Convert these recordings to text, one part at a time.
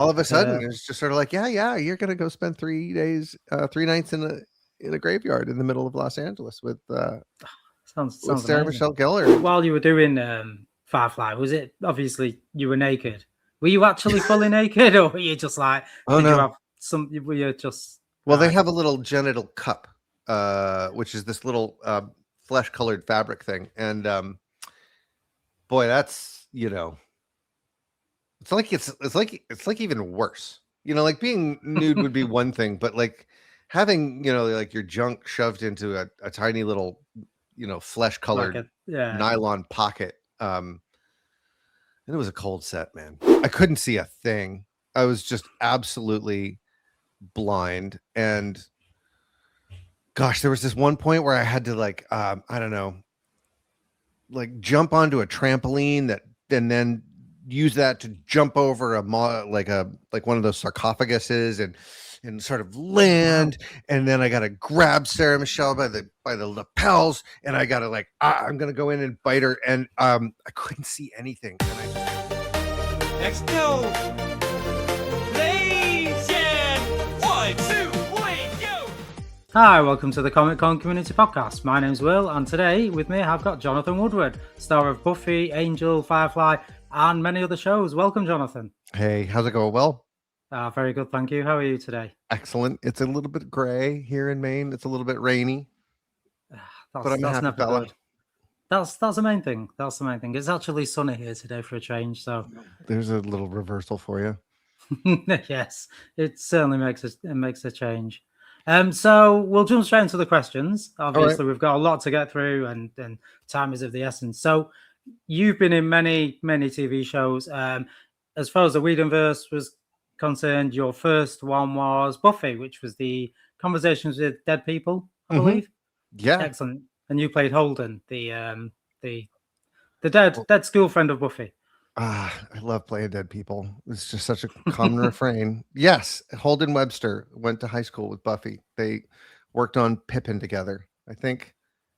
all of a sudden Uh, it's just sort of like, yeah, you're gonna go spend 3 nights in a graveyard in the middle of Los Angeles with sounds Sarah amazing. Michelle Gellar. While you were doing Firefly, was it obviously you were naked? Were you actually fully naked, or were you just like? Oh Did you no. have some? Were you just Well, they right? have a little genital cup, which is this little flesh-colored fabric thing, and boy, that's it's like even worse. Like being nude would be one thing, but like having like your junk shoved into a tiny little Like flesh-colored a yeah. nylon pocket. And it was a cold set, man. I couldn't see a thing. I was just absolutely blind. And gosh, there was this one point where I had to like I don't know, like jump onto a trampoline that and then use that to jump over like one of those sarcophaguses and sort of land. And then I got to grab Sarah Michelle by the lapels, and I got to like I'm gonna go in and bite her, and I couldn't see anything, and I just Next go. Legend. 1, 2, 3, go. Hi, welcome to the Comic Con Community Podcast. My name's Will, and today with me I've got Jonathan Woodward, star of Buffy, Angel, Firefly, and many other shows. Welcome, Jonathan. Hey, how's it going? Well, Very good, thank you. How are you today? excellent. It's a little bit gray here in Maine. It's a little bit rainy, but I'm a That's happy never fella. good. That's the main thing. That's the main thing. It's actually sunny here today for a change, so There's a little reversal for you. yes, it certainly makes a change. So we'll jump straight into the questions. Obviously, we've got a lot to get through, and time is of the essence. So you've been in many TV shows. As far as the Whedonverse was concerned, your first one was Buffy, which was the Conversations with Dead People, I believe. Yeah. Excellent. And you played Holden, the dead school friend of Buffy. I love playing dead people. It's just such a common refrain. Yes, Holden Webster went to high school with Buffy. They worked on Pippin together. I think,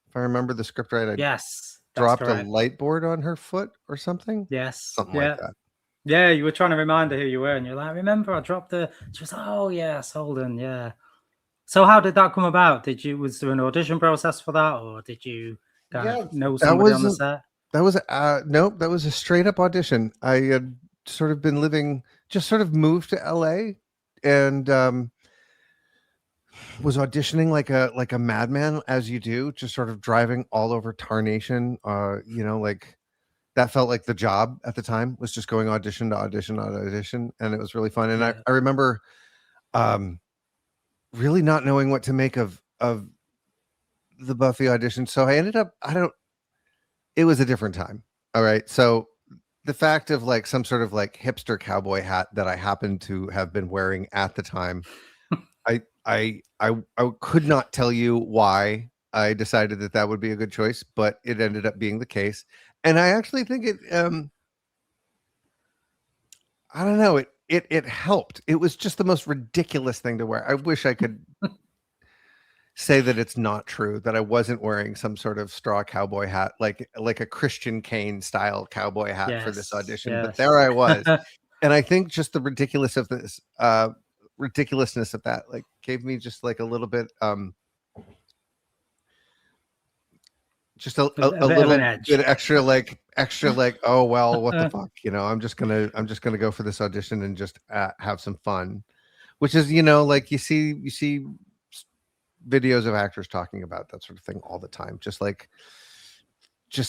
if I remember the script right, I Yes, dropped a correct. light board on her foot or something. Yes, Something like that. Yeah, you were trying to remind her who you were, and you're like, remember, I dropped the. She was like, oh yes, Holden, yeah. So how did that come about? Was there an audition process for that, or did you kind of know somebody on the set? Nope, that was a straight up audition. I had sort of been living, just sort of moved to LA, and was auditioning like a madman, as you do, just sort of driving all over Tarnation. Like that felt like the job at the time, was just going audition to audition to audition, and it was really fun. And I remember really not knowing what to make of the Buffy audition. So I ended up, it was a different time. All right. So the fact of like some sort of like hipster cowboy hat that I happened to have been wearing at the time, I could not tell you why I decided that would be a good choice, but it ended up being the case. And I actually think it, I don't know, it helped. It was just the most ridiculous thing to wear. I wish I could say that it's not true, that I wasn't wearing some sort of straw cowboy hat, like a Christian Kane style cowboy hat for this audition. But there I was. And I think just the ridiculousness of that, like, gave me just like a little bit, just a little bit extra, like, oh well, what the fuck, I'm just gonna go for this audition and just have some fun, which is, like you see videos of actors talking about that sort of thing all the time, just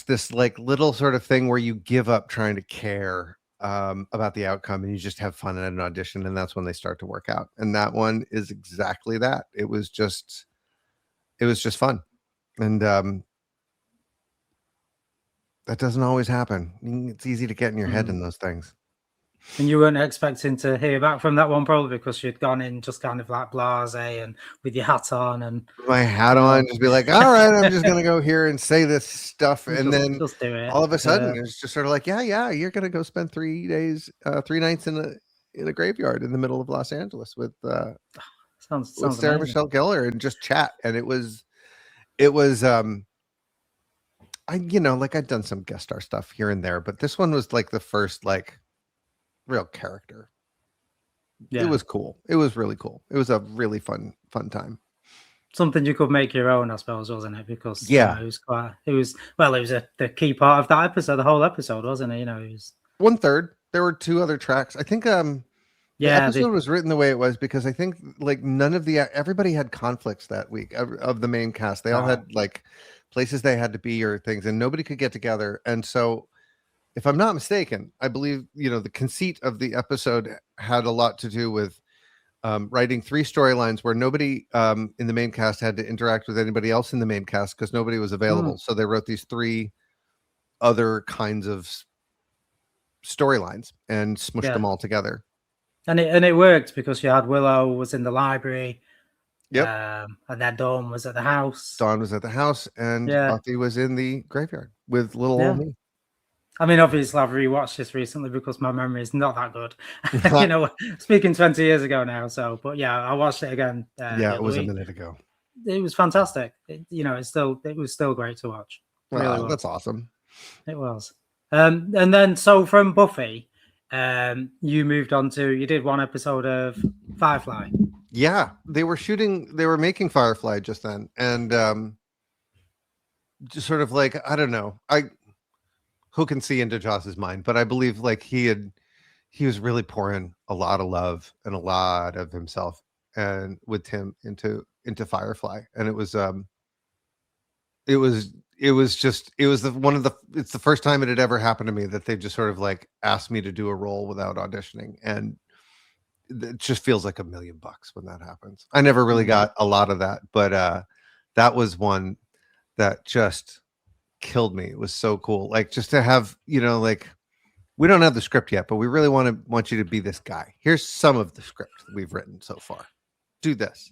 this like little sort of thing where you give up trying to care about the outcome, and you just have fun at an audition, and that's when they start to work out. And that one is exactly that. It was just fun. And that doesn't always happen. It's easy to get in your head in those things. And you weren't expecting to hear back from that one, probably because you'd gone in just kind of like blasé and with your hat on, and my hat on, just be like, all right, I'm just gonna go here and say this stuff, and then just do it. All of a sudden it's just sort of like, yeah, you're gonna go spend 3 nights in a graveyard in the middle of Los Angeles with sounds Sarah Michelle Gellar, and just chat. And it was I'd done some guest star stuff here and there, but this one was like the first like real character. It was cool. It was really cool. It was a really fun time. Something you could make your own, I suppose, wasn't it? Because Yeah, it was the key part of that episode, the whole episode, wasn't it? It was 1/3. There were 2 other tracks. I think the episode was written the way it was because I think like everybody had conflicts that week of the main cast. They all had like places they had to be or things, and nobody could get together. And so, if I'm not mistaken, I believe the conceit of the episode had a lot to do with writing 3 storylines where nobody in the main cast had to interact with anybody else in the main cast because nobody was available. So they wrote these 3 other kinds of storylines and smushed them all together. And it worked because you had Willow was in the library. Yep. And then Dawn was at the house. Dawn was at the house, and Buffy was in the graveyard with little old me. I mean, obviously, I've rewatched this recently because my memory is not that good. Speaking 20 years ago now. So, but yeah, I watched it again. It was a minute ago. It was fantastic. It was still great to watch. Really that's awesome. It was. And then, so from Buffy, you moved on you did 1 episode of Firefly. Yeah, they were making Firefly just then, and just sort of like, I don't know, who can see into Joss's mind, but I believe like he was really pouring a lot of love and a lot of himself and with Tim into Firefly, and it's the first time it had ever happened to me that they just sort of like asked me to do a role without auditioning, and it just feels like $1 million when that happens. I never really got a lot of that, but that was one that just killed me. It was so cool. Like just to have, like we don't have the script yet, but we really want you to be this guy. Here's some of the script that we've written so far. Do this.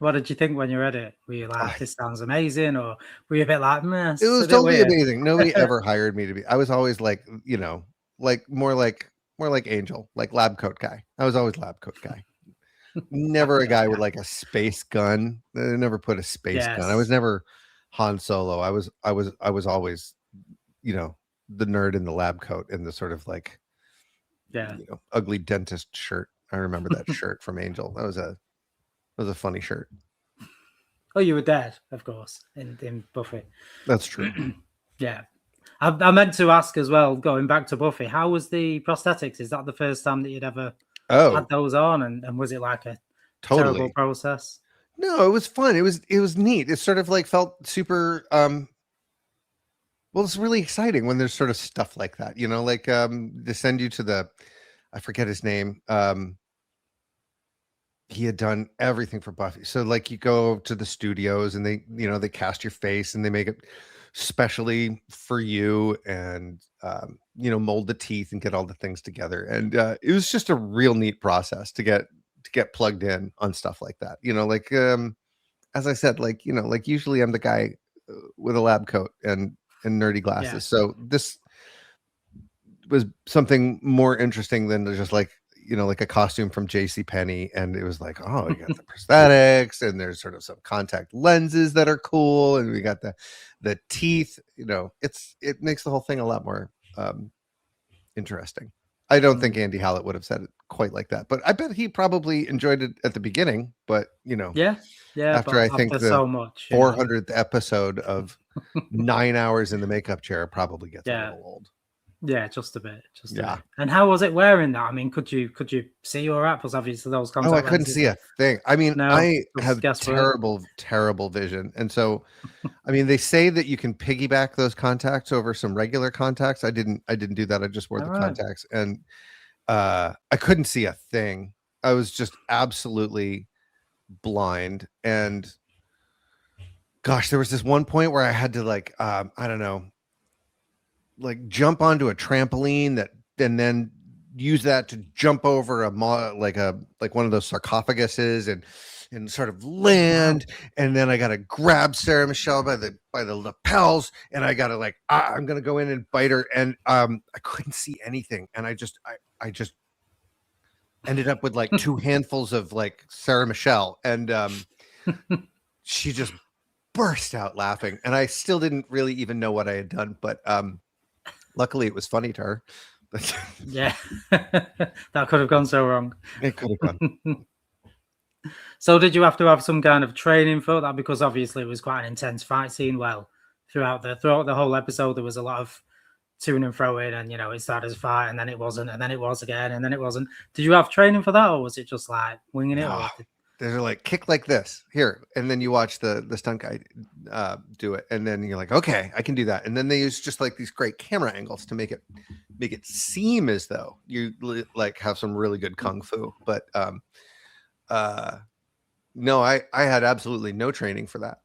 What did you think when you read it? Were you like, this sounds amazing? Or were you a bit like, meh? It was totally amazing. Nobody ever hired me to be. I was always like, like more like Angel, like lab coat guy. I was always lab coat guy. Never a guy with like a space gun. They never put a space gun. I was never Han Solo. I was always, the nerd in the lab coat and the sort of like, ugly dentist shirt. I remember that shirt from Angel. That was a funny shirt. Oh, you were dead, of course, in Buffy. That's true. Yeah. I meant to ask as well, going back to Buffy, how was the prosthetics? Is that the first time that you'd ever had those on? And was it like a terrible process? No, it was fun. It was neat. It sort of like felt super well, it's really exciting when there's sort of stuff like that, like they send you to I forget his name. He had done everything for Buffy. So like you go to the studios and they, they cast your face and they make it specially for you and, mold the teeth and get all the things together. And it was just a real neat process to get plugged in on stuff like that. Like, as I said, like, like usually I'm the guy with a lab coat and nerdy glasses. Yeah. So this was something more interesting than just like, like a costume from JCPenney. And it was like, oh, you got the prosthetics and there's sort of some contact lenses that are cool. And we got the teeth, it makes the whole thing a lot more interesting. I don't think Andy Hallett would have said it quite like that, but I bet he probably enjoyed it at the beginning, but after I think the so much, 400th episode of 9 hours in the makeup chair probably gets a little old. Yeah, just a bit. A bit. And how was it wearing that? I mean, could you see your apples? Obviously, those contact I couldn't see a thing. I mean, I have terrible vision, and so, I mean, they say that you can piggyback those contacts over some regular contacts. I didn't do that. I just wore the contacts, and I couldn't see a thing. I was just absolutely blind, and gosh, there was this one point where I had to like, I don't know, like jump onto a trampoline and then use that to jump over like one of those sarcophaguses and sort of land. And then I got to grab Sarah Michelle by the lapels, and I got to like, I'm going to go in and bite her. And I couldn't see anything. And I just ended up with like 2 handfuls of like Sarah Michelle. And she just burst out laughing. And I still didn't really even know what I had done. But luckily it was funny to her. Yeah, that could have gone so wrong. It could have gone. So did you have to have some kind of training for that? Because obviously it was quite an intense fight scene. Well, throughout the whole episode, there was a lot of to and fro in, and it started as a fight, and then it wasn't, and then it was again, and then it wasn't. Did you have training for that, or was it just like winging it? No. They're like, kick like this here, and then you watch the stunt guy do it, and then you're like, okay, I can do that. And then they use just like these great camera angles to make it seem as though you like have some really good kung fu. But no, I had absolutely no training for that.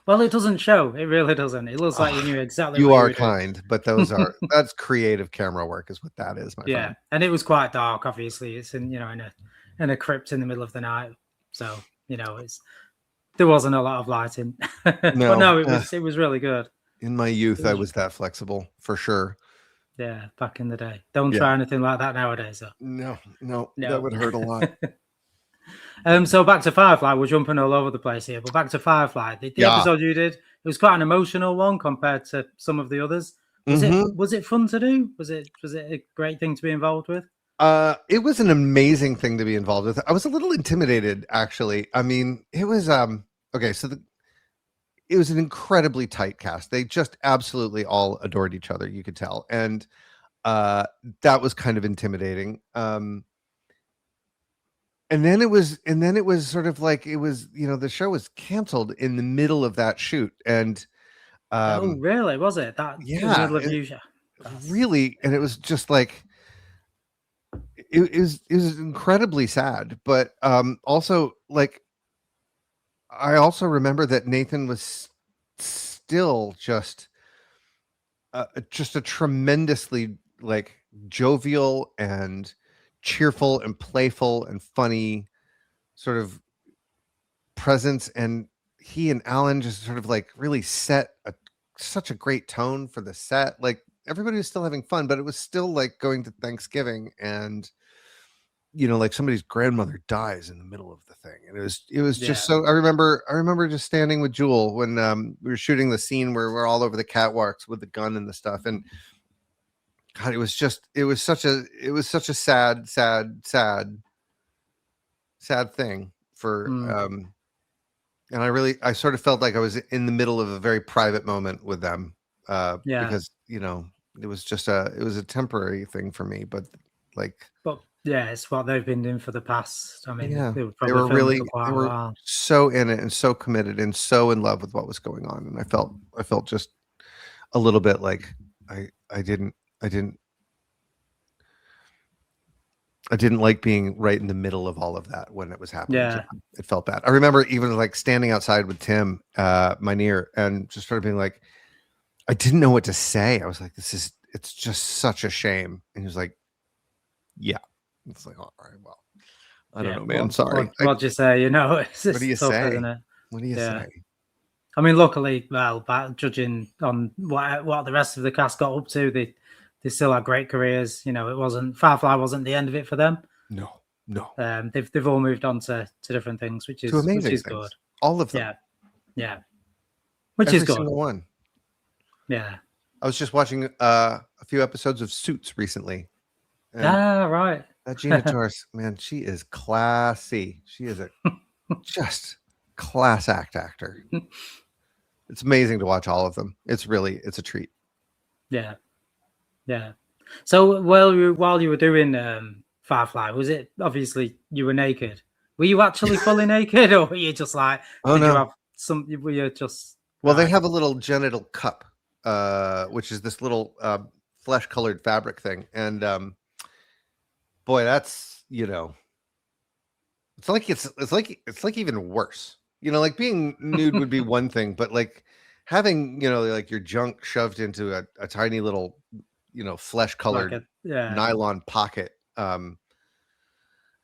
Well, it doesn't show. It really doesn't. It looks like you knew exactly. You what are you were kind, doing. but that's creative camera work, is what that is, my friend. And it was quite dark. Obviously, it's in in a crypt in the middle of the night, so there wasn't a lot of lighting. But no, it was really good. In my youth, I was that flexible for sure. Yeah, back in the day. Don't try anything like that nowadays. Though. No, that would hurt a lot. So back to Firefly. We're jumping all over the place here, but back to Firefly. The episode you did, it was quite an emotional one compared to some of the others. Was it fun to do? Was it a great thing to be involved with? It was an amazing thing to be involved with. I was a little intimidated, actually. I mean, it was okay. So it was an incredibly tight cast. They just absolutely all adored each other. You could tell, and that was kind of intimidating. And then it was sort of like it was, the show was canceled in the middle of that shoot, and oh, really? Was it that? Yeah, in the middle of really, and it was just like. It was incredibly sad, but also like I also remember that Nathan was still just a tremendously like jovial and cheerful and playful and funny sort of presence, and he and Alan just sort of like really set such a great tone for the set. Like everybody was still having fun, but it was still like going to Thanksgiving, and like somebody's grandmother dies in the middle of the thing, and it was just so. I remember just standing with Jewel when we were shooting the scene where we're all over the catwalks with the gun and the stuff, and God, it was such a sad thing for and I sort of felt like I was in the middle of a very private moment with them because it was just a temporary thing for me, but it's what they've been doing for the past. I mean, they were so in it and so committed and so in love with what was going on, and I felt just a little bit like I didn't like being right in the middle of all of that when it was happening. Yeah, it felt bad. I remember even like standing outside with Tim, my near, and just sort of being like, I didn't know what to say. I was like, it's just such a shame. And he was like, yeah. It's like, all right, well, I don't know, man. I'm sorry. What'd you say? What do you say? Isn't it? What do you say? I mean, luckily, judging on what the rest of the cast got up to, they still had great careers. Firefly wasn't the end of it for them. No. They've all moved on to different things, which is good. All of them. Yeah. Which is good. Every single one. Yeah. I was just watching a few episodes of Suits recently. Right. That Gina Torres, man, she is classy. She is a just class actor. It's amazing to watch all of them. It's a treat. Yeah. So while you were doing Firefly, was it obviously you were naked? Were you actually fully naked, or were you just like? Oh no. You have were you just? Well, they have a little genital cup, which is this little flesh-colored fabric thing, and boy, that's it's like even worse. Like being nude would be one thing, but like having like your junk shoved into a tiny little flesh-colored nylon pocket. And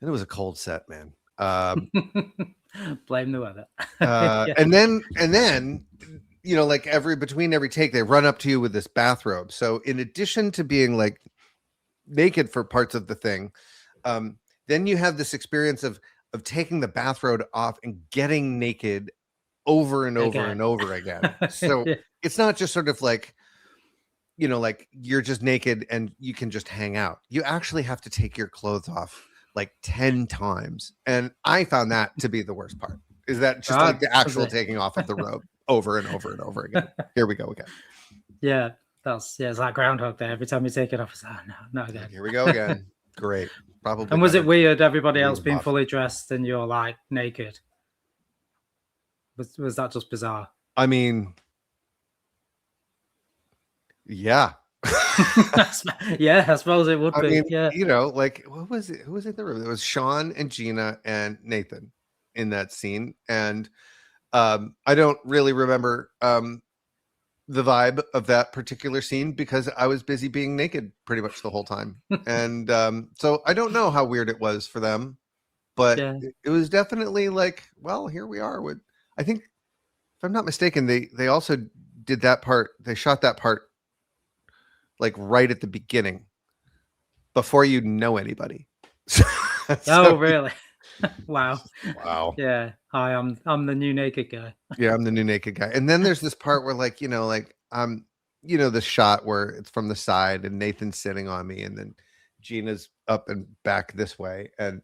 it was a cold set, man. Blame the weather. And then like between every take, they run up to you with this bathrobe. So in addition to being like naked for parts of the thing, then you have this experience of taking the bathrobe off and getting naked over and over and over again. So it's not just sort of like you know, like you're just naked and you can just hang out. You actually have to take your clothes off like 10 times. And I found that to be the worst part. Is that just like the actual taking off of the robe over and over and over again. Here we go again. Yeah, it's like Groundhog Day. Every time you take it off, it's like, oh, no, not again. Here we go again. Great. Probably. And was it weird, everybody else being Buffy. fully dressed and you're like naked? Was that just bizarre? I mean, yeah. Yeah, I suppose it would be. mean, yeah. you know, like what was it? Who was in the room? It was Sean and Gina and Nathan in that scene. And I don't really remember the vibe of that particular scene because I was busy being naked pretty much the whole time. And so I don't know how weird it was for them, but it was definitely like, well, here we are. I think, if I'm not mistaken, they also did that part. They shot that part like right at the beginning before you know anybody. Oh, really? Wow. Yeah. Hi, I'm the new naked guy. Yeah, I'm the new naked guy. And then there's this part where like, you know, like you know, the shot where it's from the side and Nathan's sitting on me and then Gina's up and back this way. And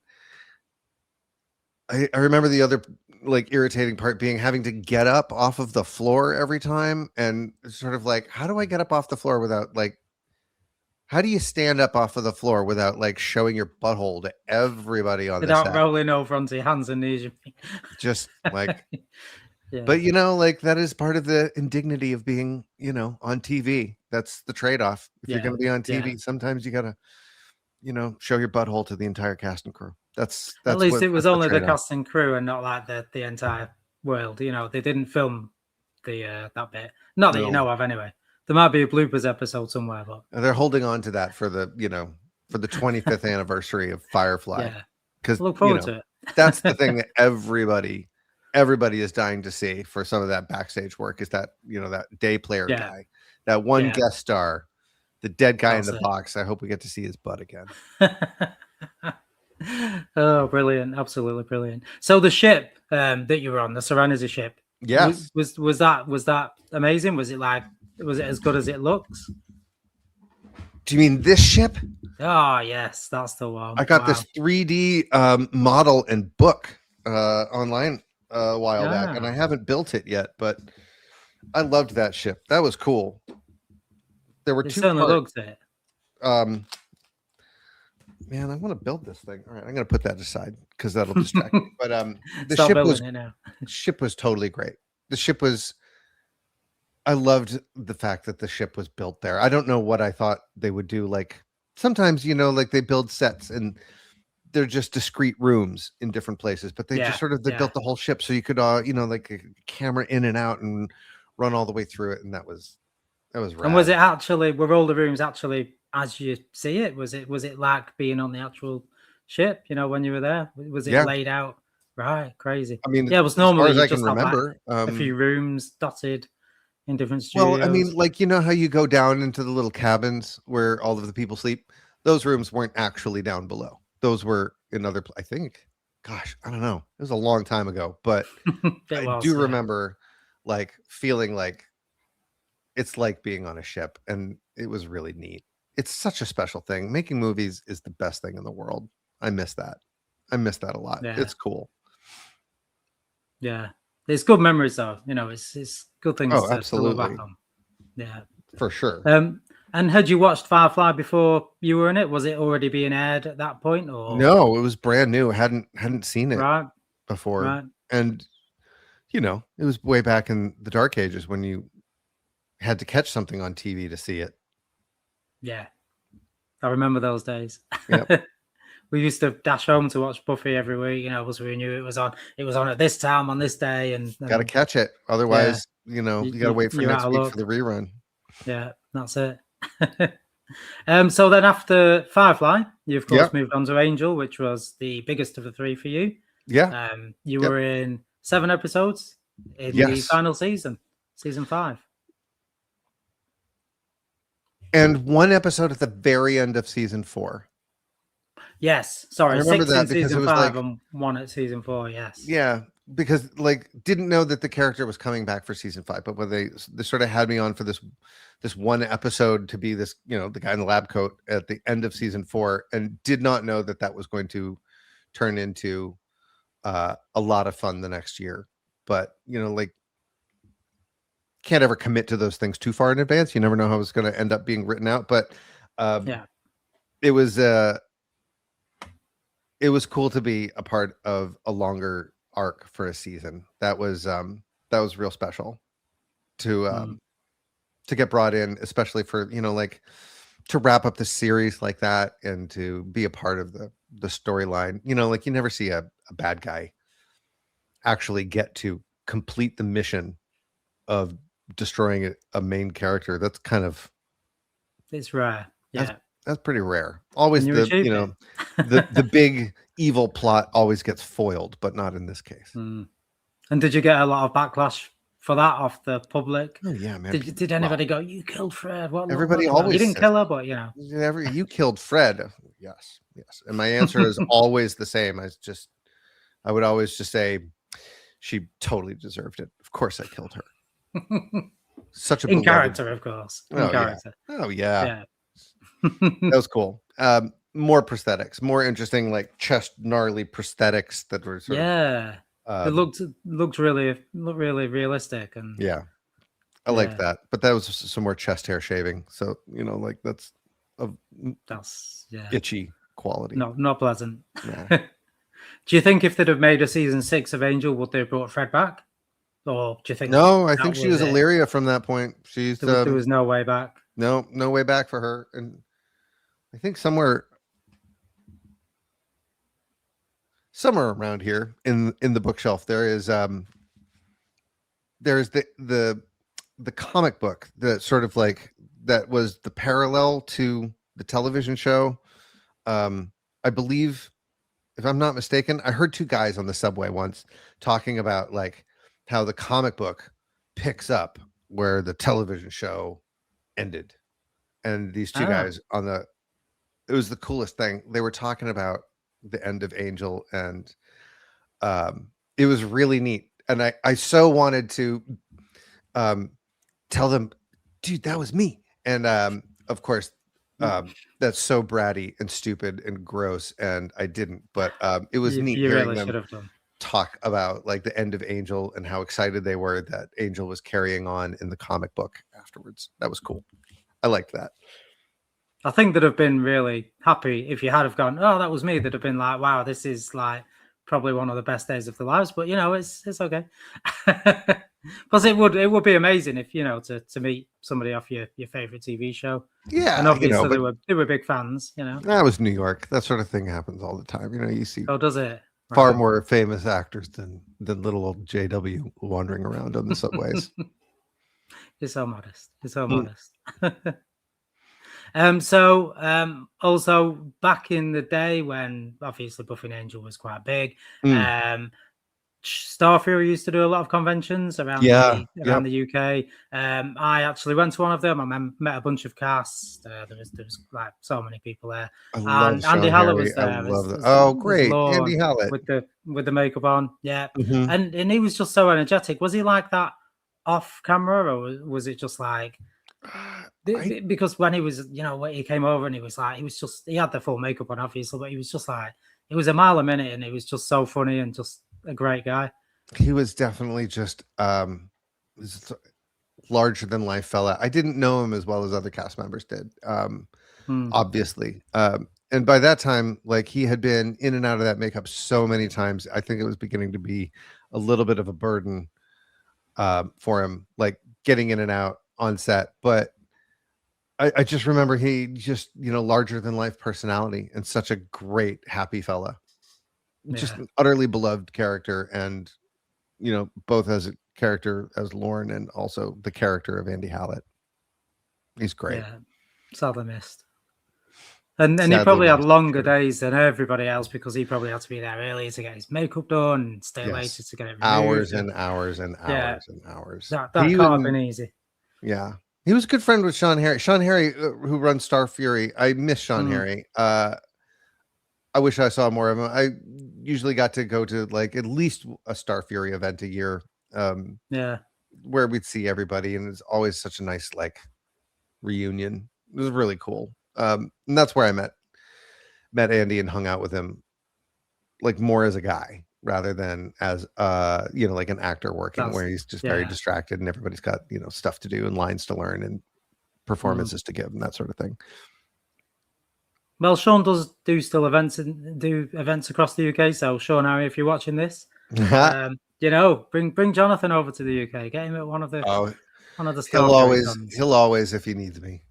I remember the other like irritating part being having to get up off of the floor every time. And it's sort of like, how do I get up off the floor without like, how do you stand up off of the floor without like showing your butthole to everybody on the set? Without rolling over onto your hands and knees. Just like, but you know, like that is part of the indignity of being, you know, on TV. That's the trade-off. If you're going to be on TV, sometimes you got to, you know, show your butthole to the entire cast and crew. That's at least it was only the cast and crew and not like the entire world. You know, they didn't film the that bit. Not that you know of, anyway. There might be a bloopers episode somewhere, but they're holding on to that for the, you know, for the 25th anniversary of Firefly. Yeah, because look forward to it. That's the thing that everybody is dying to see for some of that backstage work. Is that, you know, that day player guy, that one guest star, the dead guy in the box. I hope we get to see his butt again. Oh, brilliant! Absolutely brilliant. So the ship that you were on, the Serenity ship, yes, was that amazing? Was it as good as it looks? Do you mean this ship? Oh yes, that's the one. I got this 3D model and book online a while back, and I haven't built it yet, but I loved that ship. That was cool. There were two certainly parts. Looked it. Man, I want to build this thing. All right, I'm going to put that aside because that'll distract me. But the ship was totally great. The ship was. I loved the fact that the ship was built there. I don't know what I thought they would do. Like sometimes, you know, like they build sets and they're just discrete rooms in different places, but they just sort of built the whole ship so you could, you know, like a camera in and out and run all the way through it, and that was rad. And was it actually? Were all the rooms actually as you see it? Was it like being on the actual ship? You know, when you were there, was it laid out? Right, crazy. I mean, it was normally as far as I can remember, like a few rooms dotted in different studios. Well, I mean, like, you know how you go down into the little cabins where all of the people sleep? Those rooms weren't actually down below. Those were in other, I think, gosh, I don't know. It was a long time ago, but I do remember like feeling like it's like being on a ship, and it was really neat. It's such a special thing. Making movies is the best thing in the world. I miss that. I miss that a lot. Yeah. It's cool. Yeah. It's good memories though. You know, it's good things to look back on. Yeah. For sure. And had you watched Firefly before you were in it? Was it already being aired at that point, or no? It was brand new. I hadn't seen it before. Right. And you know, it was way back in the dark ages when you had to catch something on TV to see it. Yeah. I remember those days. Yep. We used to dash home to watch Buffy every week, you know, because we knew it was on at this time on this day, and got to catch it. Otherwise, you know, you got to wait for next week for the rerun. Yeah, that's it. So then after Firefly, you of course moved on to Angel, which was the biggest of the three for you. Yeah. You were in 7 episodes in the final season 5. And 1 episode at the very end of season 4. Yes, sorry, I remember 6 that in because season it was 5 like, and 1 at season 4. Yes. Yeah, because like didn't know that the character was coming back for season 5, but when they sort of had me on for this one episode to be this, you know, the guy in the lab coat at the end of season 4, and did not know that that was going to turn into a lot of fun the next year. But you know, like, can't ever commit to those things too far in advance. You never know how it's going to end up being written out. But it was cool to be a part of a longer arc for a season. That was real special to get brought in, especially for, you know, like, to wrap up the series like that and to be a part of the storyline. You know, like, you never see a bad guy actually get to complete the mission of destroying a main character. That's kind of, it's rare. Yeah, that's pretty rare. Always you know, the big evil plot always gets foiled, but not in this case. And did you get a lot of backlash for that off the public? Oh yeah, man. Did anybody go, "You killed Fred"? Everybody always, you didn't kill her, but you know, you killed Fred. Yes. And my answer is always the same. I would always just say she totally deserved it. Of course, I killed her. Such a in beloved character, of course. In character. Yeah. Oh yeah. That was cool. More prosthetics, more interesting, like chest gnarly prosthetics that were sort of, it looked really realistic, and I liked that. But that was some more chest hair shaving, so you know, like, that's itchy quality. Not pleasant. No. Do you think if they'd have made a season 6 of Angel, would they have brought Fred back? Or do you think? No, I think she was Illyria from that point. There was no way back. No way back for her. And I think somewhere around here in the bookshelf there's the comic book that sort of like that was the parallel to the television show. I believe, if I'm not mistaken, I heard 2 guys on the subway once talking about like how the comic book picks up where the television show ended. And these 2 guys it was the coolest thing. They were talking about the end of Angel, and it was really neat. And I so wanted to tell them, dude, that was me. And of course, that's so bratty and stupid and gross, and I didn't. But it was neat hearing really them talk about like the end of Angel and how excited they were that Angel was carrying on in the comic book afterwards. That was cool. I liked that. I think they'd have been really happy if you had have gone, "Oh, that was me." They'd have been like, "Wow, this is like probably one of the best days of their lives." But you know, it's okay. Plus, it would be amazing if, you know, to meet somebody off your favorite TV show. Yeah, and obviously they were big fans. You know, that was New York. That sort of thing happens all the time. You know, you see. Oh, does it? Far more famous actors than little old JW wandering around on the subways. You're so modest. You're so modest. Also back in the day when obviously Buffy and Angel was quite big, Star Fury used to do a lot of conventions around the UK. I actually went to one of them. I met a bunch of casts. There was like so many people there. And Andy Hallett was there. Great, Andy Hallett with the makeup on. Yeah, mm-hmm. and he was just so energetic. Was he like that off camera, or was it just like? Because when he was, you know, when he came over and he had the full makeup on, obviously, but he was just like, it was a mile a minute, and he was just so funny and just a great guy. He was definitely just larger than life fella. I didn't know him as well as other cast members did, obviously. And by that time, like, he had been in and out of that makeup so many times. I think it was beginning to be a little bit of a burden for him, like getting in and out on set. But I just remember he just, you know, larger than life personality and such a great, happy fella. Just an utterly beloved character, and you know, both as a character as Lauren and also the character of Andy Hallett. He's great. Yeah, sadly missed. And he probably had longer days than everybody else because he probably had to be there earlier to get his makeup done and stay later to get it removed. Hours and hours and hours and hours. That can't have been easy. Yeah. He was a good friend with Sean Harry. Sean Harry, who runs Star Fury. I miss Sean Harry. I wish I saw more of him. usually got to go to like at least a Star Fury event a year, Yeah. where we'd see everybody, and it's always such a nice like reunion. It was really cool. And that's where I met Andy and hung out with him, like more as a guy rather than as like an actor working, That's- where he's just very yeah. distracted and everybody's got stuff to do and lines to learn and performances to give and that sort of thing. Well, Sean does do events across the UK. So Sean, Harry, if you're watching this, bring Jonathan over to the UK. Get him at one of the he'll always if he needs me.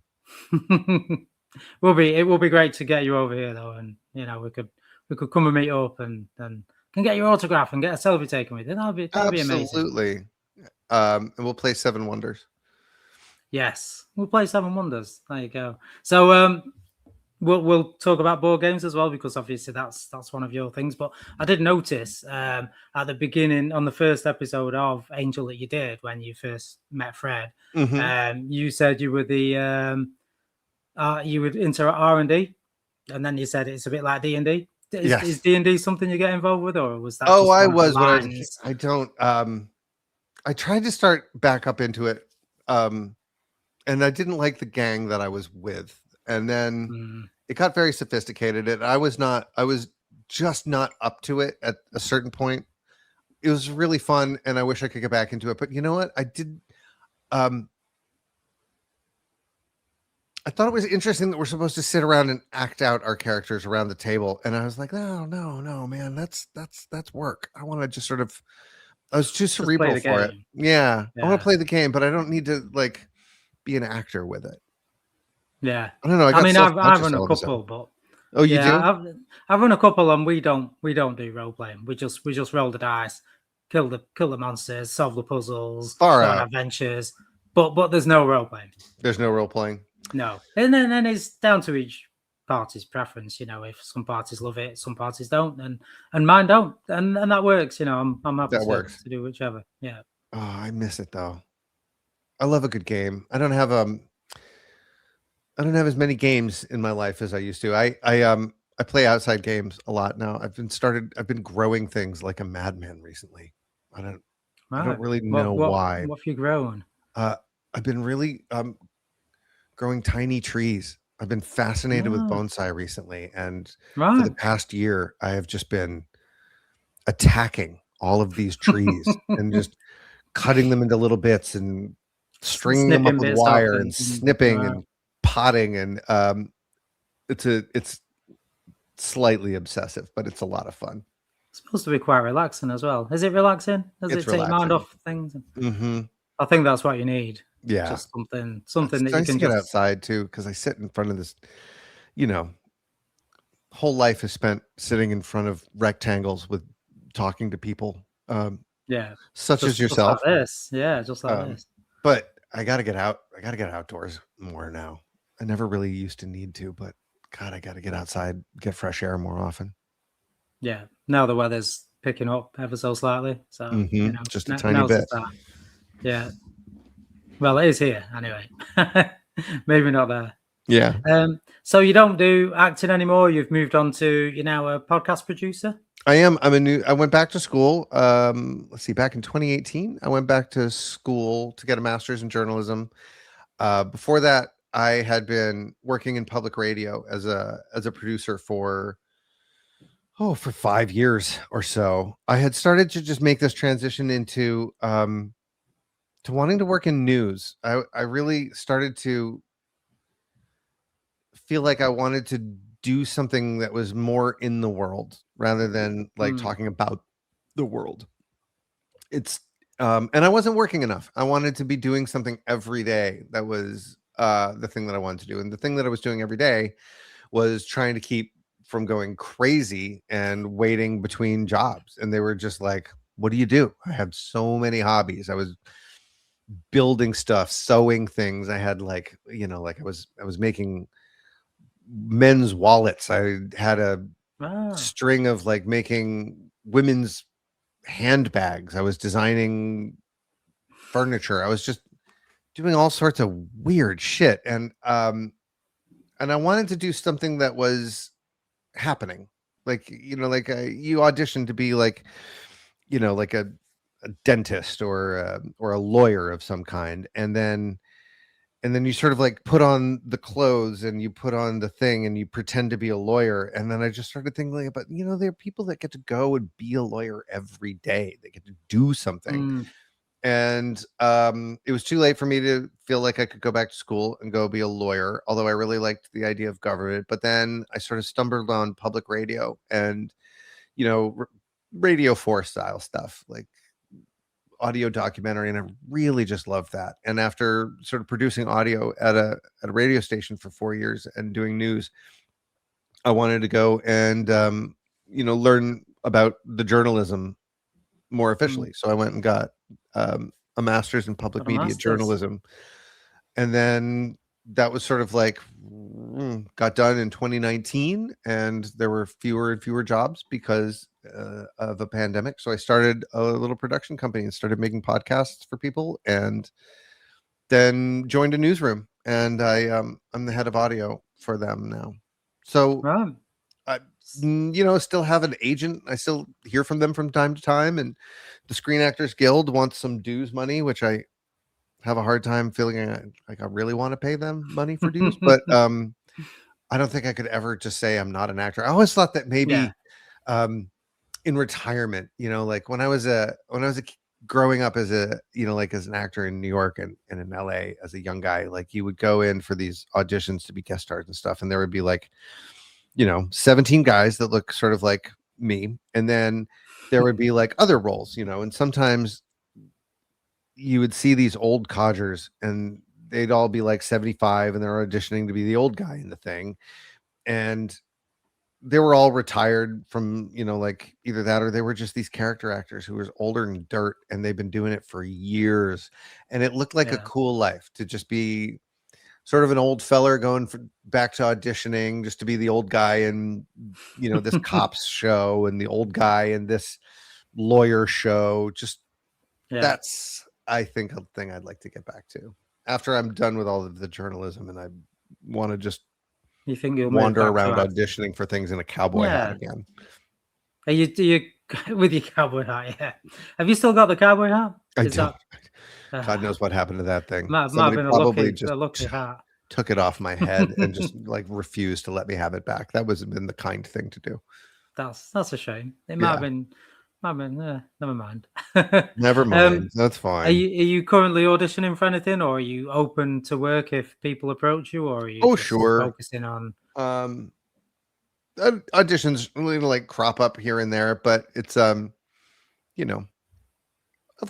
it will be great to get you over here though, and we could come and meet up and can get your autograph and get a selfie taken with you. That'd be amazing. Absolutely. And we'll play Seven Wonders. Yes, we'll play Seven Wonders. There you go. So we'll talk about board games as well, because obviously that's one of your things. But I did notice at the beginning on the first episode of Angel that you did when you first met Fred, you said you were you would into R&D, and then you said it's a bit like D&D. Is D&D something you get involved with, or was that? Oh, I was when I was a kid. I don't. I tried to start back up into it, and I didn't like the gang that I was with, and then it got very sophisticated, and I was just not up to it at a certain point. It was really fun, and I wish I could get back into it. But you know what? I did. I thought it was interesting that we're supposed to sit around and act out our characters around the table. And I was like, no, man, that's work. I want to just sort of, I was too cerebral for it. Yeah. I want to play the game, but I don't need to like be an actor with it. Yeah. I don't know. I've run a couple, but oh, you do? I've run a couple, and we don't do role playing. We just roll the dice, kill the monsters, solve the puzzles, go on adventures. But there's no role playing. There's no role playing. No, and then it's down to each party's preference. If some parties love it, some parties don't, and mine don't, and that works. I'm happy to do whichever. Yeah. Oh, I miss it though. I love a good game. I don't have as many games in my life as I used to. I play outside games a lot now. I've been growing things like a madman recently. I don't really know why. What have you grown? I've been really growing tiny trees. I've been fascinated with bonsai recently, and for the past year, I have just been attacking all of these trees and just cutting them into little bits and stringing them up with wire and snipping and potting, and it's slightly obsessive, but it's a lot of fun. It's supposed to be quite relaxing as well. Is it relaxing? Does it take your mind off things? I think that's what you need. Yeah, just something that you can get outside too, because I sit in front of this, whole life is spent sitting in front of rectangles with talking to people, such as yourself. Just like this. Yeah, just like this. But I gotta get out. I gotta get outdoors more now. I never really used to need to, but God, I gotta get outside, get fresh air more often. Yeah, now the weather's picking up ever so slightly, so just a tiny bit. Yeah. Well, it is here anyway. Maybe not there. Yeah. So you don't do acting anymore. You've moved on to, you're now a podcast producer. I am. I went back to school. Let's see, back in 2018, I went back to school to get a master's in journalism. Before that, I had been working in public radio as a producer for 5 years or so. I had started to just make this transition into to wanting to work in news. I really started to feel like I wanted to do something that was more in the world rather than like talking about the world. It's and I wasn't working enough. I wanted to be doing something every day. That was the thing that I wanted to do. And the thing that I was doing every day was trying to keep from going crazy and waiting between jobs. And they were just like, what do you do? I had so many hobbies. I was building stuff, sewing things. I had I was making men's wallets. I had a string of like making women's handbags. I was designing furniture. I was just doing all sorts of weird shit. And I wanted to do something that was happening. like you audition to be like like a dentist or a lawyer of some kind, and then you sort of like put on the clothes and you put on the thing and you pretend to be a lawyer. And then I just started thinking about, there are people that get to go and be a lawyer every day. They get to do something. Mm, And it was too late for me to feel like I could go back to school and go be a lawyer, although I really liked the idea of government. But then I sort of stumbled on public radio and, Radio 4 style stuff, like audio documentary, and I really just loved that. And after sort of producing audio at a radio station for 4 years and doing news, I wanted to go and learn about the journalism more officially. So I went and got a master's in public got a media master's. journalism, and then that was sort of like got done in 2019, and there were fewer and fewer jobs because of a pandemic. So I started a little production company and started making podcasts for people, and then joined a newsroom, and I'm the head of audio for them now. So Right. I still have an agent. I still hear from them from time to time, and the Screen Actors Guild wants some dues money, which I have a hard time feeling like I really want to pay them money for dues. But I don't think I could ever just say I'm not an actor. I always thought that maybe in retirement, like when I was growing up as as an actor in New York and in LA as a young guy, like you would go in for these auditions to be guest stars and stuff, and there would be like 17 guys that look sort of like me, and then there would be like other roles, and sometimes you would see these old codgers and they'd all be like 75 and they're auditioning to be the old guy in the thing, and they were all retired from like either that or they were just these character actors who was older than dirt, and they've been doing it for years, and it looked like a cool life to just be sort of an old feller going back to auditioning just to be the old guy in this cops show and the old guy in this lawyer show. Just that's, I think, a thing I'd like to get back to after I'm done with all of the journalism, and I want to just You think you'll wander around auditioning for things in a cowboy hat again. Are you with your cowboy hat? Yeah. Have you still got the cowboy hat? I don't. God knows what happened to that thing. Somebody probably just a lucky hat. Took it off my head and just like refused to let me have it back. That would have been the kind thing to do. That's a shame. It might have been. Never mind. Never mind. That's fine. Are you currently auditioning for anything, or are you open to work if people approach you, or are you focusing on auditions really like crop up here and there, but it's of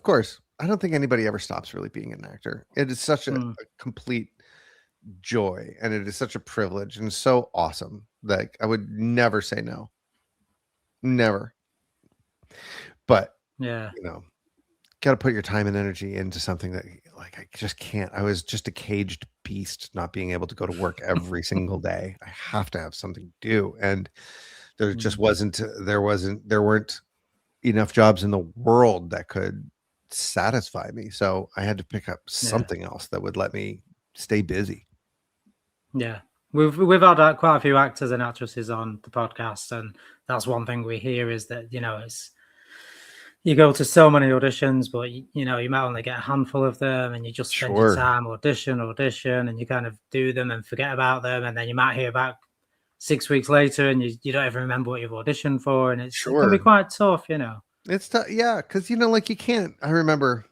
course, I don't think anybody ever stops really being an actor. It is such a complete joy, and it is such a privilege and so awesome that I would never say no. Never. But got to put your time and energy into something that like I just can't. I was just a caged beast, not being able to go to work every single day. I have to have something to do, and there just there weren't enough jobs in the world that could satisfy me. So I had to pick up something else that would let me stay busy. Yeah. We've had quite a few actors and actresses on the podcast, and that's one thing we hear is that it's you go to so many auditions, but you might only get a handful of them, and you just spend your time audition, and you kind of do them and forget about them, and then you might hear back 6 weeks later, and you don't even remember what you've auditioned for, and it can be quite tough, It's tough, because like you can't. I remember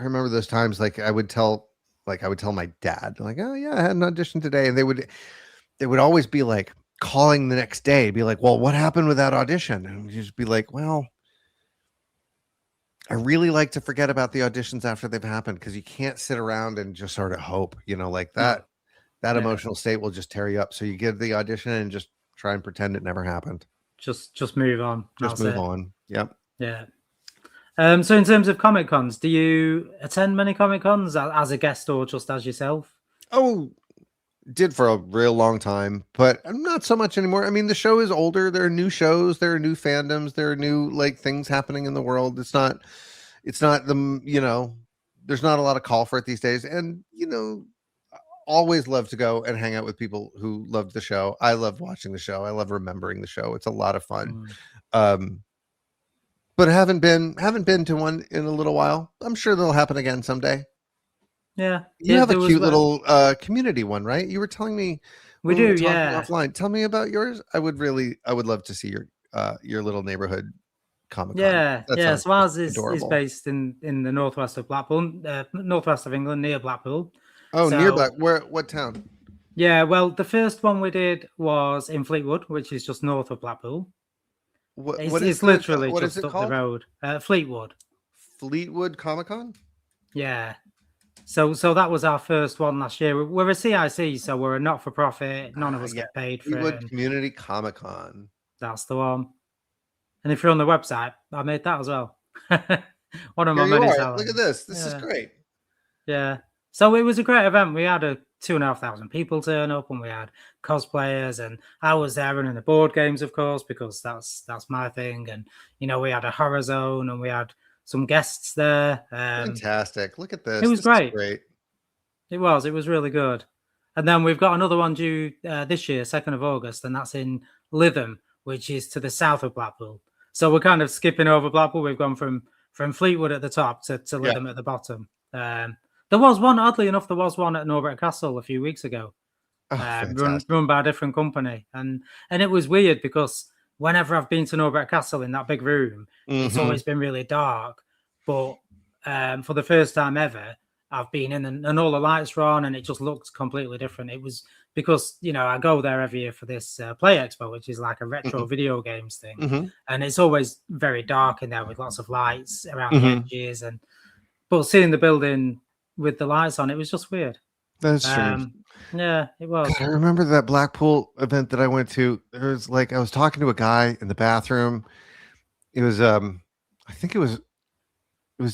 those times. Like I would tell my dad, like, oh yeah, I had an audition today, and they would always be like calling the next day, be like, well, what happened with that audition? And you just be like, well, I really like to forget about the auditions after they've happened, because you can't sit around and just sort of hope, like that emotional state will just tear you up. So you give the audition and just try and pretend it never happened. Just move on. Just move on. Yep. Yeah. So in terms of Comic Cons, do you attend many Comic Cons as a guest or just as yourself? Oh, did for a real long time, but not so much anymore. I mean, the show is older. There are new shows, there are new fandoms, there are new like things happening in the world. It's not the, there's not a lot of call for it these days. And, always love to go and hang out with people who loved the show. I love watching the show. I love remembering the show. It's a lot of fun. But haven't been to one in a little while. I'm sure that'll happen again someday. Yeah. You have a cute little community one, right? You were telling me we when do, were talking yeah. offline. Tell me about yours. I would love to see your little neighborhood Comic-Con. Yeah, That yeah. sounds So ours is adorable. based in the northwest of Blackpool, northwest of England, near Blackpool. Oh, So- nearby. What town? Yeah, well, the first one we did was in Fleetwood, which is just north of Blackpool. It's literally just up the road. Fleetwood. Fleetwood Comic-Con? Yeah. So that was our first one last year. We're a CIC, so we're a not-for-profit. None of us get paid for Fleetwood it. Community Comic-Con. That's the one. And if you're on the website, I made that as well. One of my Here many you are. talents. Look at this. This is great. Yeah. So it was a great event. We had 2,500 people turn up, and we had cosplayers, and I was there running the board games, of course, because that's my thing. And we had a horror zone, and we had some guests there. Fantastic! Look at this. It was great. Great. It was really good. And then we've got another one due this year, 2nd of August, and that's in Lytham, which is to the south of Blackpool. So we're kind of skipping over Blackpool. We've gone from Fleetwood at the top to Lytham at the bottom. There was one, oddly enough, at Norbury Castle a few weeks ago, run by a different company. And it was weird because whenever I've been to Norbury Castle in that big room, it's always been really dark. But for the first time ever, I've been in and all the lights were on and it just looked completely different. It was because, I go there every year for this Play Expo, which is like a retro video games thing. And it's always very dark in there with lots of lights around the edges. But seeing the building with the lights on, it was just weird. That's true. Yeah, it was. God, I remember that Blackpool event that I went to. It was like I was talking to a guy in the bathroom. It was I think it was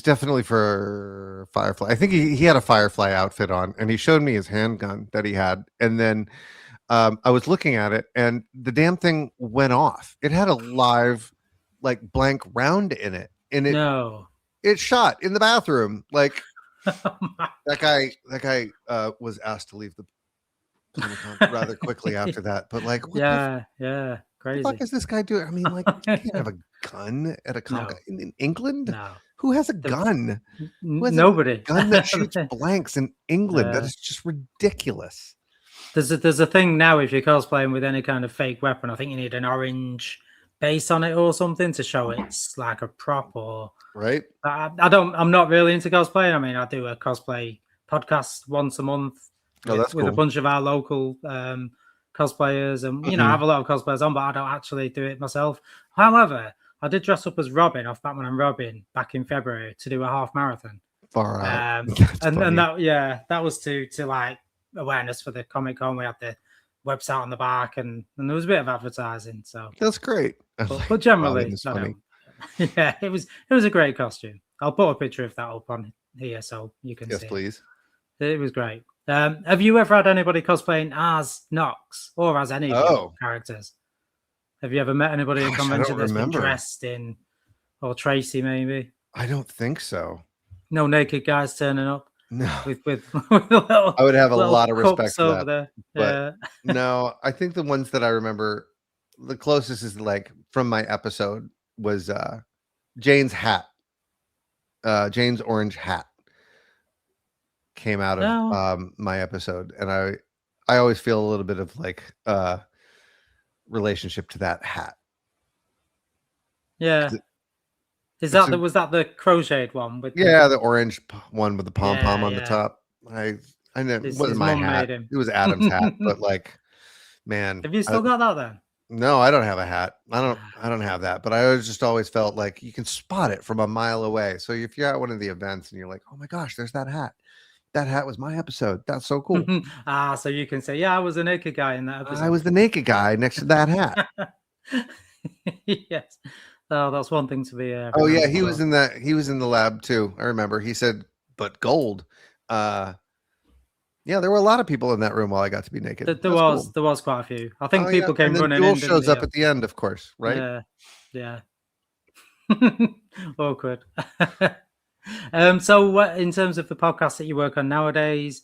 definitely for Firefly. I think he had a Firefly outfit on, and he showed me his handgun that he had. And then I was looking at it, and the damn thing went off. It had a live, like, blank round in it, and it shot in the bathroom. Like that guy was asked to leave the Comic-Con rather quickly after that. But like, yeah, crazy. What the fuck is this guy doing? I mean, like, you can't have a gun at a Comic-Con in England. No. Who has a gun? Nobody. A gun that shoots blanks in England. That is just ridiculous. There's a thing now if you're cosplaying with any kind of fake weapon. I think you need an orange base on it or something to show it's like a prop or right. I'm not really into cosplaying. I mean, I do a cosplay podcast once a month with a bunch of our local cosplayers, and I have a lot of cosplayers on, but I don't actually do it myself. However, I did dress up as Robin off Batman and Robin back in February to do a half marathon. Far out. And that was to like awareness for the Comic-Con. We had the website on the back, and there was a bit of advertising. So that's great. But generally, yeah, it was a great costume. I'll put a picture of that up on here so you can see. Yes, please. It was great. Have you ever had anybody cosplaying as Knox or as any of your characters? Have you ever met anybody at a convention that's been dressed in, or Tracy maybe? I don't think so. No naked guys turning up. No. With little, I would have a lot of respect for that. There. But no, I think the ones that I remember, the closest is like from my episode was Jane's hat. Jane's orange hat came out of my episode, and I always feel a little bit of like relationship to that hat. Yeah. Was that the crocheted one with the orange one with the pom-pom on the top? I know it wasn't my hat. It was Adam's hat, but like, man. Have you still got that then? No, I don't have a hat. I don't have that, but I always felt like you can spot it from a mile away. So if you're at one of the events and you're like, oh my gosh, there's that hat. That hat was my episode. That's so cool. So you can say, yeah, I was the naked guy in that episode. I was the naked guy next to that hat. Yes. Oh, that's one thing to be. Oh yeah, he was in the lab too. I remember. He said, "But gold." Yeah, there were a lot of people in that room while I got to be naked. There was quite a few. I think people came running in. Shows up at the end, of course, right? Yeah. Awkward. So, in terms of the podcast that you work on nowadays,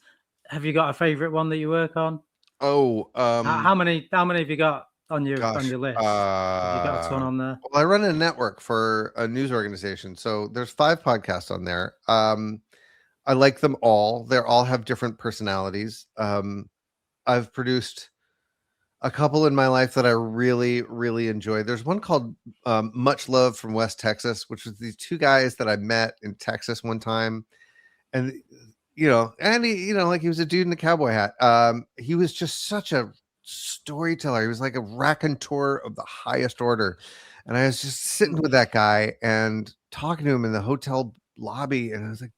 have you got a favorite one that you work on? Oh, How many have you got on your gosh. list? Have you got a ton on there? Well, I run a network for a news organization, so there's 5 podcasts on there. I like them all. They all have different personalities. I've produced a couple in my life that I really, really enjoy. There's one called Much Love from West Texas, which was these 2 guys that I met in Texas one time. And, like he was a dude in a cowboy hat. He was just such a storyteller. He was like a raconteur of the highest order. And I was just sitting with that guy and talking to him in the hotel lobby. And I was like,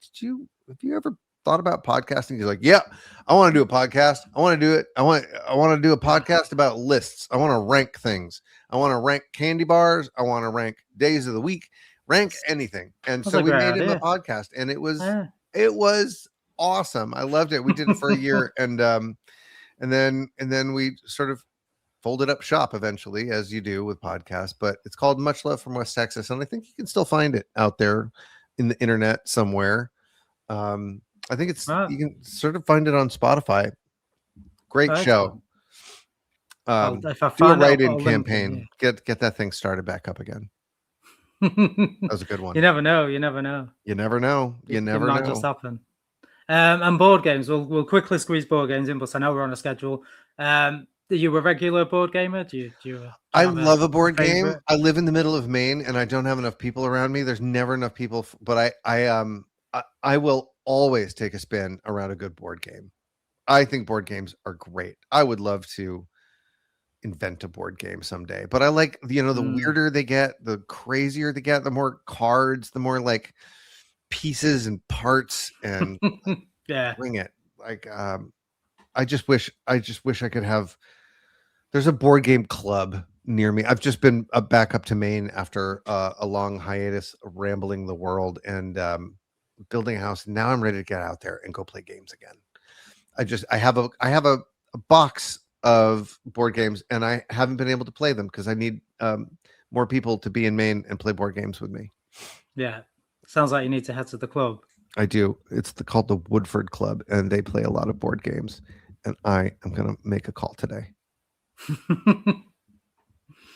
have you ever thought about podcasting? He's like, yeah, I want to do a podcast. I want to do it. I want to do a podcast about lists. I want to rank things. I want to rank candy bars. I want to rank days of the week, rank anything. And so we made him a podcast, and it was awesome. I loved it. We did it for a year, and then we sort of folded up shop eventually, as you do with podcasts. But it's called Much Love from West Texas, and I think you can still find it out there in the internet somewhere. I think you can sort of find it on Spotify. Great show. If I do a find write-in campaign. Get that thing started back up again. That was a good one. You never know. You never know. It might just happen. And board games. We'll quickly squeeze board games in, but I know we're on a schedule. Are you a regular board gamer? I love a board game. I live in the middle of Maine, and I don't have enough people around me. There's never enough people, but I will always take a spin around a good board game. I think board games are great. I would love to invent a board game someday, but I like the weirder they get, the crazier they get, the more cards, the more like pieces and parts, and bring it. Like I just wish I could have. There's a board game club near me. I've just been back up to Maine after a long hiatus, rambling the world and building a house. Now I'm ready to get out there and go play games again. I have a box of board games, and I haven't been able to play them because I need more people to be in Maine and play board games with me. Yeah, sounds like you need to head to the club. I do. It's called the Woodford Club, and they play a lot of board games. And I am going to make a call today.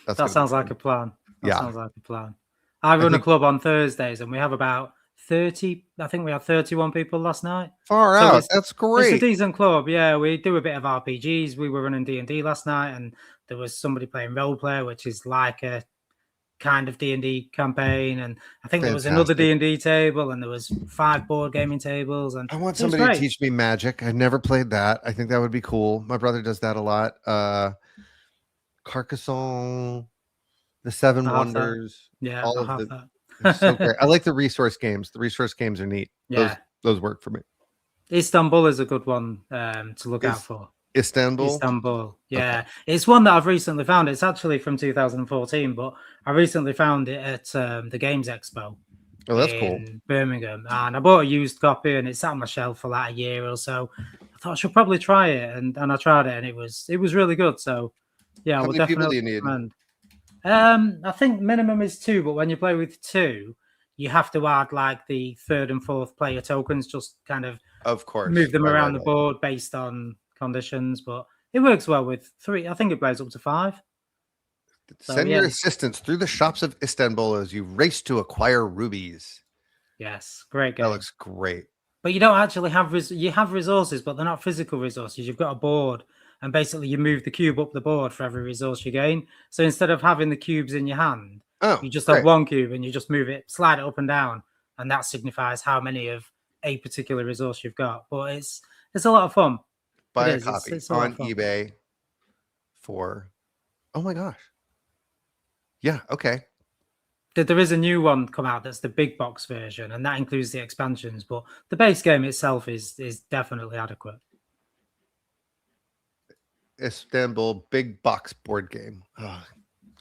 That sounds like a plan. Sounds like a plan. I run a club on Thursdays, and we have about 30. I think we had 31 people last night. Far out. That's great. It's a decent club. Yeah, we do a bit of RPGs. We were running D&D last night, and there was somebody playing role player, which is like a kind of D&D campaign. And I think there was another D&D table, and there was 5 board gaming tables. And I want somebody to teach me Magic. I've never played that. I think that would be cool. My brother does that a lot. Carcassonne, the Seven Wonders. Yeah, all of that. It's so great. I like the resource games. The resource games are neat. Yeah, those work for me. Istanbul is a good one to look out for. Istanbul. Yeah. Okay. It's one that I've recently found. It's actually from 2014, but I recently found it at the Games Expo. Oh, that's cool. Birmingham. And I bought a used copy, and it sat on my shelf for like a year or so. I thought I should probably try it, and I tried it, and it was really good. So yeah, how many people do you need? I think minimum is 2, but when you play with 2, you have to add like the 3rd and 4th player tokens, just kind of course, move them around the board based on conditions. But it works well with 3. I think it plays up to 5. Send your assistants through the shops of Istanbul as you race to acquire rubies. Yes, great game. That looks great. But you don't actually have you have resources, but they're not physical resources. You've got a board, and basically you move the cube up the board for every resource you gain. So instead of having the cubes in your hand, you just have one cube, and you just move it, slide it up and down, and that signifies how many of a particular resource you've got. But it's a lot of fun. Buy a copy on eBay for, oh my gosh. Yeah, okay. There is a new one come out that's the big box version, and that includes the expansions, but the base game itself is definitely adequate. Istanbul big box board game. Oh,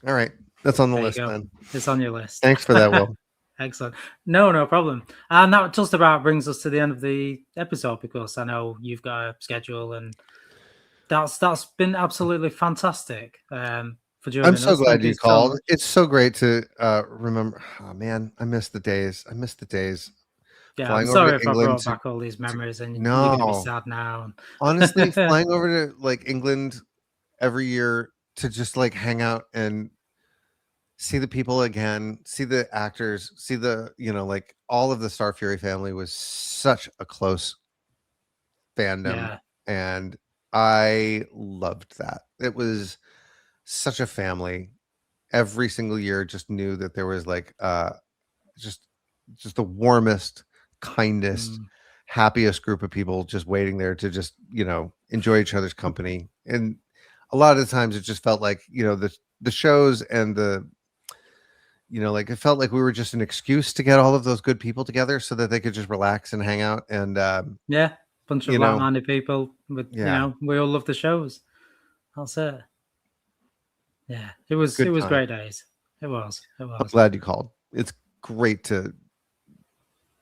all right. That's on the list then. It's on your list. Thanks for that, Will. Excellent. No problem. And that just about brings us to the end of the episode, because I know you've got a schedule, and that's been absolutely fantastic. For joining us. I'm so glad you called. So it's so great to remember. Oh man, I miss the days. Yeah, Flying I'm over sorry to if I England brought to back all these memories and you're going to be no. sad now. Honestly, flying over to like England every year to just like hang out and see the people again, see the actors, see the, like all of the Star Fury family was such a close fandom. Yeah, And I loved that. It was such a family. Every single year just knew that there was like just the warmest, kindest, mm, happiest group of people just waiting there to just, enjoy each other's company. And a lot of the times it just felt like, the shows and like it felt like we were just an excuse to get all of those good people together so that they could just relax and hang out. And yeah, bunch of you know, like-minded people with yeah, we all love the shows. That's it. Yeah, it was good time. great days. It was. I'm glad you called. It's great to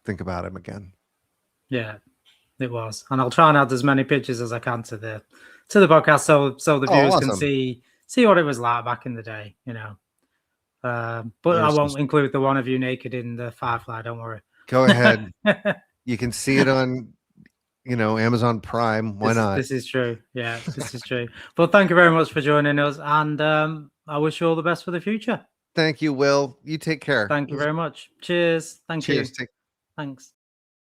think about him again. Yeah, it was. And I'll try and add as many pictures as I can to the podcast so the viewers can Awesome. see what it was like back in the day, but I won't include the one of you naked in the Firefly, don't worry. Go ahead. You can see it on Amazon Prime. Why not? This is true. Yeah, this is true. But thank you very much for joining us, and I wish you all the best for the future. Thank you, Will. You take care. Thank you very much. Cheers. Thank you. Cheers. Thanks.